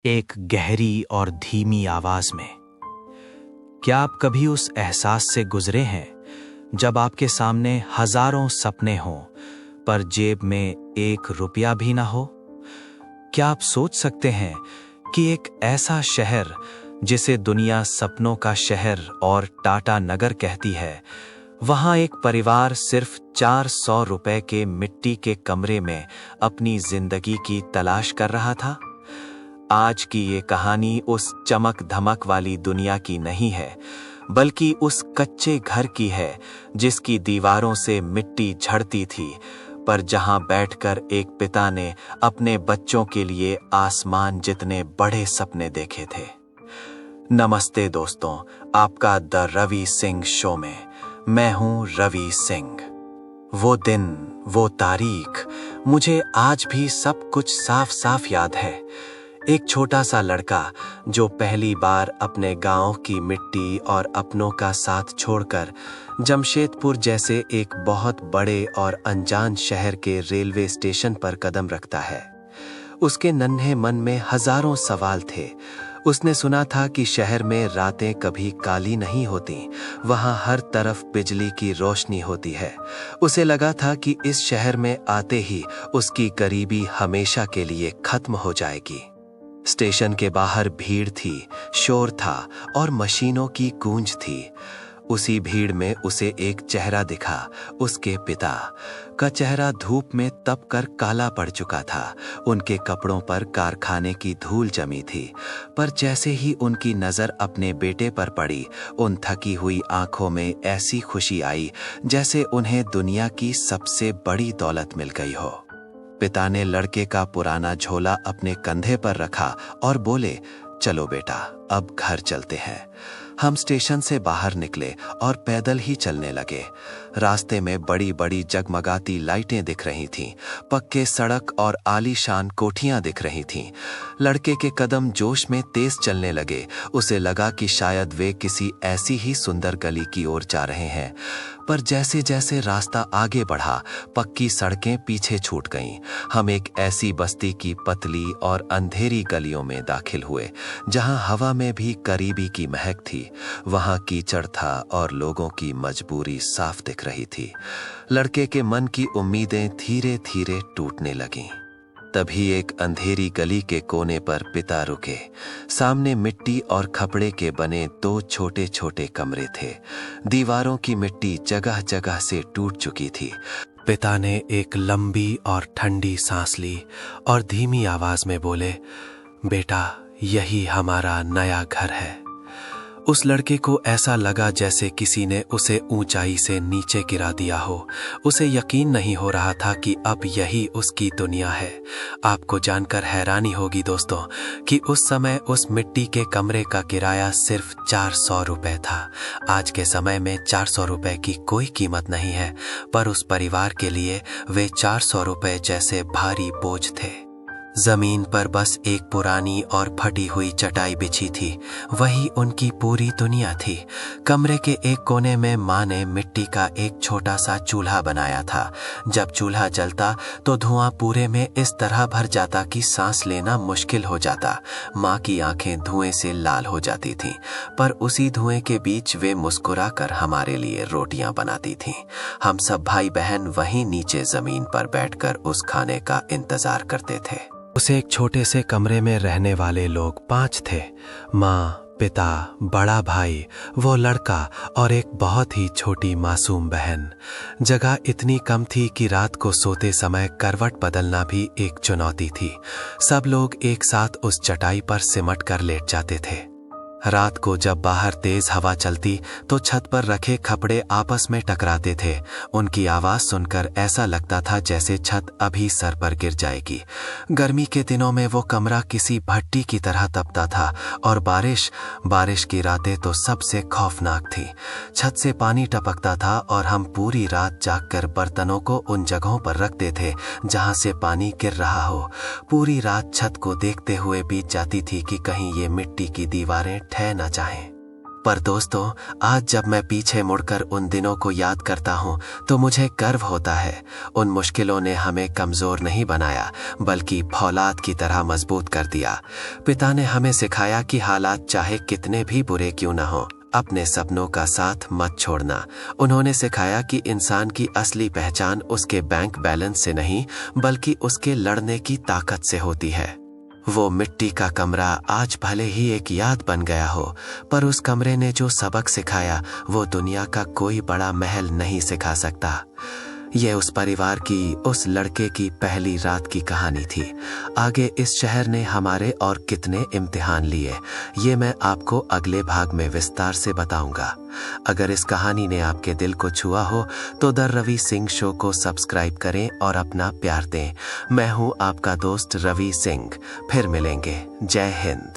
एक गहरी और धीमी आवाज में। क्या आप कभी उस एहसास से गुजरे हैं जब आपके सामने हजारों सपने हों पर जेब में ₹1 भी ना हो? क्या आप सोच सकते हैं कि एक ऐसा शहर जिसे दुनिया सपनों का शहर और टाटा नगर कहती है, वहां एक परिवार सिर्फ ₹400 के मिट्टी के कमरे में अपनी जिंदगी की तलाश कर रहा था? आज की ये कहानी उस चमक धमक वाली दुनिया की नहीं है, बल्कि उस कच्चे घर की है जिसकी दीवारों से मिट्टी झड़ती थी, पर जहां बैठकर एक पिता ने अपने बच्चों के लिए आसमान जितने बड़े सपने देखे थे। नमस्ते दोस्तों, आपका द रवि सिंह शो में मैं हूं रवि सिंह। वो दिन, वो तारीख, मुझे आज भी सब कुछ साफ साफ याद है। एक छोटा सा लड़का जो पहली बार अपने गांव की मिट्टी और अपनों का साथ छोड़कर जमशेदपुर जैसे एक बहुत बड़े और अनजान शहर के रेलवे स्टेशन पर कदम रखता है। उसके नन्हे मन में हजारों सवाल थे। उसने सुना था कि शहर में रातें कभी काली नहीं होती, वहां हर तरफ बिजली की रोशनी होती है। उसे लगा था कि इस शहर में आते ही उसकी गरीबी हमेशा के लिए खत्म हो जाएगी। स्टेशन के बाहर भीड़ थी, शोर था और मशीनों की गूंज थी। उसी भीड़ में उसे एक चेहरा दिखा, उसके पिता का चेहरा धूप में तप कर काला पड़ चुका था। उनके कपड़ों पर कारखाने की धूल जमी थी, पर जैसे ही उनकी नजर अपने बेटे पर पड़ी, उन थकी हुई आंखों में ऐसी खुशी आई जैसे उन्हें दुनिया की सबसे बड़ी दौलत मिल गई हो। पिता ने लड़के का पुराना झोला अपने कंधे पर रखा और बोले, चलो बेटा, अब घर चलते हैं। हम स्टेशन से बाहर निकले और पैदल ही चलने लगे। रास्ते में बड़ी बड़ी जगमगाती लाइटें दिख रही थीं, पक्के सड़क और आलीशान कोठियां दिख रही थीं। लड़के के कदम जोश में तेज चलने लगे। उसे लगा कि शायद वे किसी ऐसी ही सुंदर गली की ओर जा रहे हैं, पर जैसे जैसे रास्ता आगे बढ़ा, पक्की सड़कें पीछे छूट गईं। हम एक ऐसी बस्ती की पतली और अंधेरी गलियों में दाखिल हुए जहां हवा में भी करीबी की महक थी। वहां कीचड़ था और लोगों की मजबूरी साफ दिख रही थी। लड़के के मन की उम्मीदें धीरे धीरे टूटने लगीं। तभी एक अंधेरी गली के कोने पर पिता रुके। सामने मिट्टी और खपड़े के बने 2 छोटे छोटे कमरे थे। दीवारों की मिट्टी जगह जगह से टूट चुकी थी। पिता ने एक लंबी और ठंडी सांस ली और धीमी आवाज में बोले, बेटा, यही हमारा नया घर है। उस लड़के को ऐसा लगा जैसे किसी ने उसे ऊंचाई से नीचे गिरा दिया हो। उसे यकीन नहीं हो रहा था कि अब यही उसकी दुनिया है। आपको जानकर हैरानी होगी दोस्तों कि उस समय उस मिट्टी के कमरे का किराया सिर्फ ₹400 था। आज के समय में ₹400 की कोई कीमत नहीं है, पर उस परिवार के लिए वे ₹400 जैसे भारी बोझ थे। जमीन पर बस एक पुरानी और फटी हुई चटाई बिछी थी, वही उनकी पूरी दुनिया थी। कमरे के एक कोने में माँ ने मिट्टी का एक छोटा सा चूल्हा बनाया था। जब चूल्हा जलता तो धुआं पूरे में इस तरह भर जाता कि सांस लेना मुश्किल हो जाता। माँ की आंखें धुएं से लाल हो जाती थीं, पर उसी धुएं के बीच वे मुस्कुरा कर हमारे लिए रोटियां बनाती थीं। हम सब भाई बहन वहीं नीचे जमीन पर बैठकर उस खाने का इंतजार करते थे। उस एक छोटे से कमरे में रहने वाले लोग 5 थे। माँ, पिता, बड़ा भाई, वो लड़का और एक बहुत ही छोटी मासूम बहन। जगह इतनी कम थी कि रात को सोते समय करवट बदलना भी एक चुनौती थी। सब लोग एक साथ उस चटाई पर सिमट कर लेट जाते थे। रात को जब बाहर तेज हवा चलती तो छत पर रखे खपड़े आपस में टकराते थे। उनकी आवाज सुनकर ऐसा लगता था जैसे छत अभी सर पर गिर जाएगी। गर्मी के दिनों में वो कमरा किसी भट्टी की तरह तपता था और बारिश की रातें तो सबसे खौफनाक थी। छत से पानी टपकता था और हम पूरी रात जागकर बर्तनों को उन जगहों पर रखते थे जहां से पानी गिर रहा हो। पूरी रात छत को देखते हुए बीत जाती थी कि कहीं ये मिट्टी की दीवारें ठह न जाएं। पर दोस्तों, आज जब मैं पीछे मुड़कर उन दिनों को याद करता हूँ तो मुझे गर्व होता है। उन मुश्किलों ने हमें कमज़ोर नहीं बनाया, बल्कि फौलाद की तरह मजबूत कर दिया। पिता ने हमें सिखाया कि हालात चाहे कितने भी बुरे क्यों न हों, अपने सपनों का साथ मत छोड़ना। उन्होंने सिखाया कि इंसान की असली पहचान उसके बैंक बैलेंस से नहीं, बल्कि उसके लड़ने की ताकत से होती है। वो मिट्टी का कमरा आज भले ही एक याद बन गया हो, पर उस कमरे ने जो सबक सिखाया वो दुनिया का कोई बड़ा महल नहीं सिखा सकता। ये उस परिवार की, उस लड़के की पहली रात की कहानी थी। आगे इस शहर ने हमारे और कितने इम्तिहान लिए, ये मैं आपको अगले भाग में विस्तार से बताऊंगा। अगर इस कहानी ने आपके दिल को छुआ हो तो द रवि सिंह शो को सब्सक्राइब करें और अपना प्यार दें। मैं हूं आपका दोस्त रवि सिंह। फिर मिलेंगे। जय हिंद।